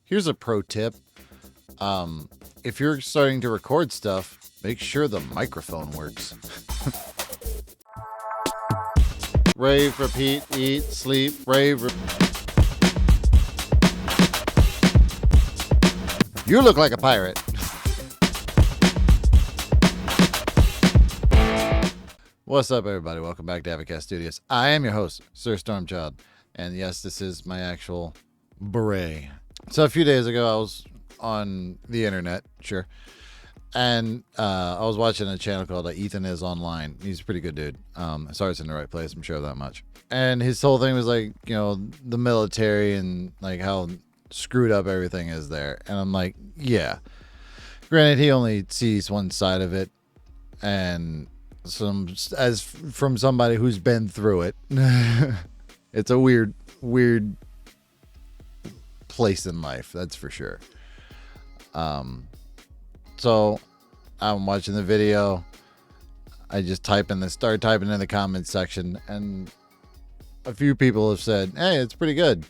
Here's a pro tip. If you're starting to record stuff, make sure the microphone works. Rave, repeat, eat, sleep, rave. You look like a pirate. What's up, everybody? Welcome back to AvidCat Studios. I am your host, Sir Stormchild. And yes, this is my actual beret. So a few days ago, I was on the internet, sure. And I was watching a channel called ethanisonline. He's a pretty good dude. Sorry, it's in the right place. I'm sure of that much. And his whole thing was like, you know, the military and like how screwed up everything is there. And I'm like, yeah. Granted, he only sees one side of it. And from somebody who's been through it, it's a weird place in life. That's for sure. So I'm watching the video. I just start typing in the comments section, and a few people have said, "Hey, it's pretty good."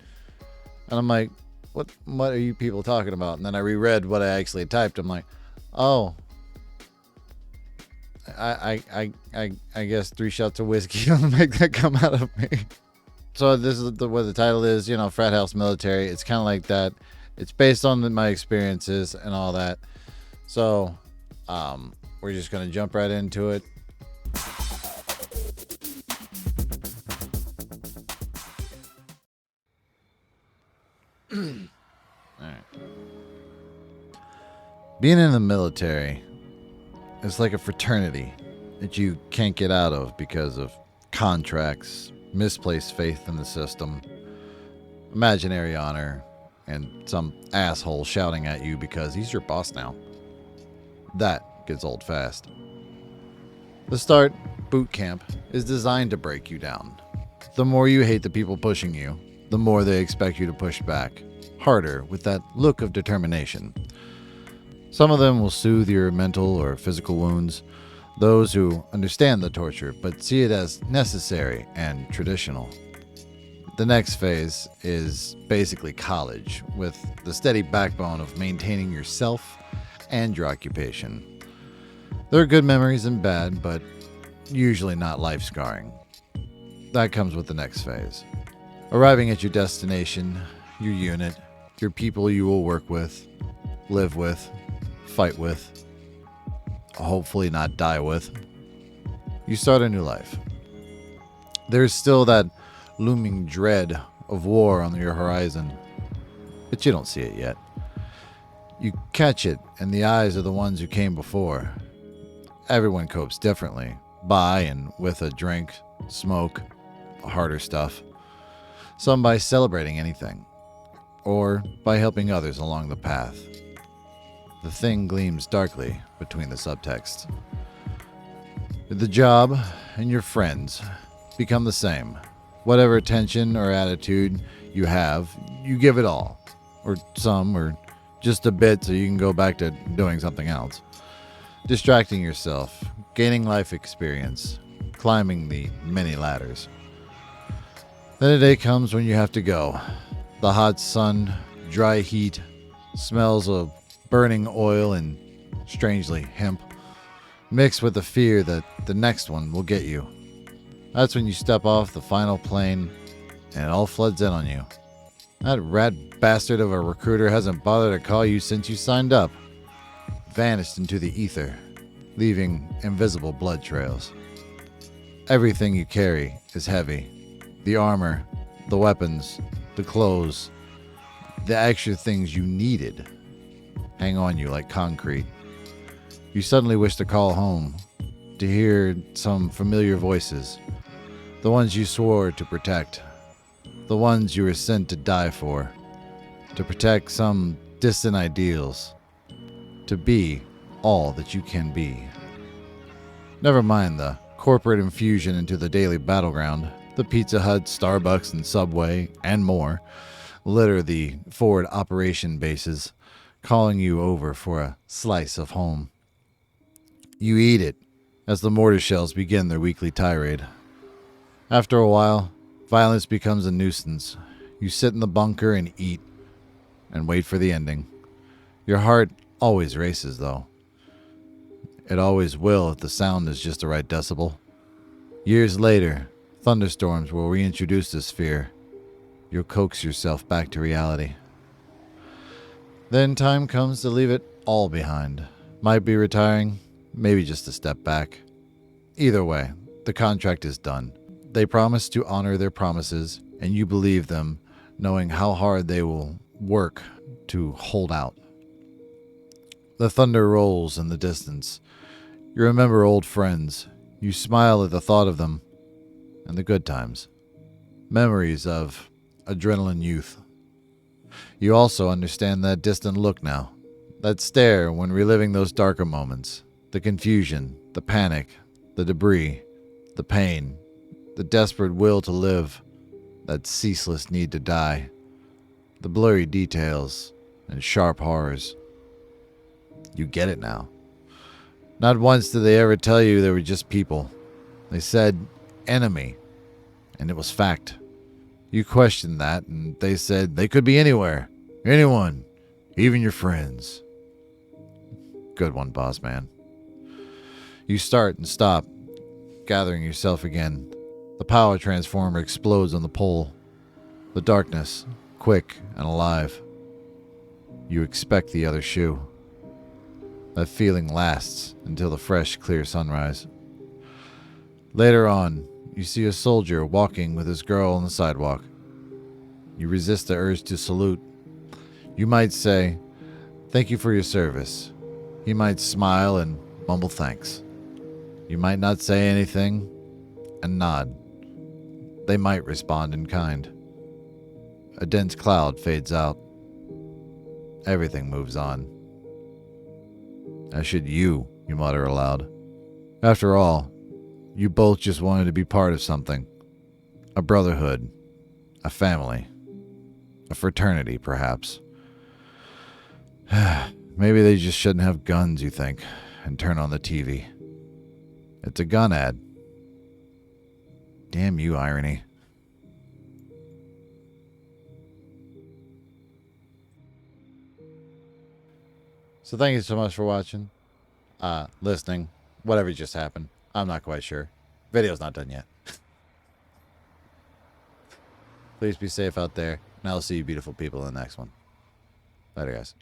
And I'm like, "What are you people talking about?" And then I reread what I actually typed. I'm like, "Oh, I guess 3 shots of whiskey will make that come out of me." So this is what the title is. You know, frat house military. It's kind of like that. It's based on my experiences and all that. So, we're just going to jump right into it. All right. Being in the military is like a fraternity that you can't get out of because of contracts, misplaced faith in the system, imaginary honor, and some asshole shouting at you because he's your boss now. That gets old fast. The start boot camp is designed to break you down. The more you hate the people pushing you, the more they expect you to push back, harder with that look of determination. Some of them will soothe your mental or physical wounds, those who understand the torture but see it as necessary and traditional. The next phase is basically college, with the steady backbone of maintaining yourself and your occupation. There are good memories and bad, but usually not life-scarring. That comes with the next phase. Arriving at your destination, your unit, your people you will work with, live with, fight with, hopefully not die with. You start a new life. There's still that looming dread of war on your horizon, but you don't see it yet. You catch it in the eyes of the ones who came before. Everyone copes differently, by and with a drink, smoke, harder stuff. Some by celebrating anything, or by helping others along the path. The thing gleams darkly between the subtext. The job and your friends become the same. Whatever attention or attitude you have, you give it all. Or some, or just a bit so you can go back to doing something else. Distracting yourself, gaining life experience, climbing the many ladders. Then a day comes when you have to go. The hot sun, dry heat, smells of burning oil and, strangely, hemp, mixed with the fear that the next one will get you. That's when you step off the final plane and it all floods in on you. That rat bastard of a recruiter hasn't bothered to call you since you signed up. Vanished into the ether, leaving invisible blood trails. Everything you carry is heavy. The armor, the weapons, the clothes, the extra things you needed hang on you like concrete. You suddenly wish to call home, to hear some familiar voices, the ones you swore to protect, the ones you were sent to die for, to protect some distant ideals, to be all that you can be. Never mind the corporate infusion into the daily battleground. The Pizza Hut, Starbucks, and Subway, and more, litter the forward operation bases, calling you over for a slice of home. You eat it as the mortar shells begin their weekly tirade. After a while, violence becomes a nuisance. You sit in the bunker and eat. and wait for the ending. Your heart always races, though. It always will if the sound is just the right decibel. Years later, thunderstorms will reintroduce this fear. You'll coax yourself back to reality. Then time comes to leave it all behind. Might be retiring, maybe just a step back. Either way, the contract is done. They promise to honor their promises, and you believe them, knowing how hard they will work to hold out. The thunder rolls in the distance. You remember old friends. You smile at the thought of them and the good times. Memories of adrenaline youth. You also understand that distant look now. That stare when reliving those darker moments. The confusion, the panic, the debris, the pain, the desperate will to live, that ceaseless need to die. The blurry details and sharp horrors. You get it now. Not once did they ever tell you they were just people. They said enemy, and it was fact. You questioned that, and they said they could be anywhere, anyone, even your friends. Good one, boss man. You start and stop, gathering yourself again. The power transformer explodes on the pole. The darkness, quick and alive. You expect the other shoe. That feeling lasts until the fresh, clear sunrise. Later on, you see a soldier walking with his girl on the sidewalk. You resist the urge to salute. You might say, "Thank you for your service." He might smile and mumble thanks. You might not say anything and nod. They might respond in kind. A dense cloud fades out. Everything moves on. As should you mutter aloud. After all, you both just wanted to be part of something. A brotherhood. A family. A fraternity, perhaps. Maybe they just shouldn't have guns, you think, and turn on the TV. It's a gun ad. Damn you, irony. So thank you so much for watching, listening, whatever just happened. I'm not quite sure. Video's not done yet. Please be safe out there, and I'll see you beautiful people in the next one. Later, guys.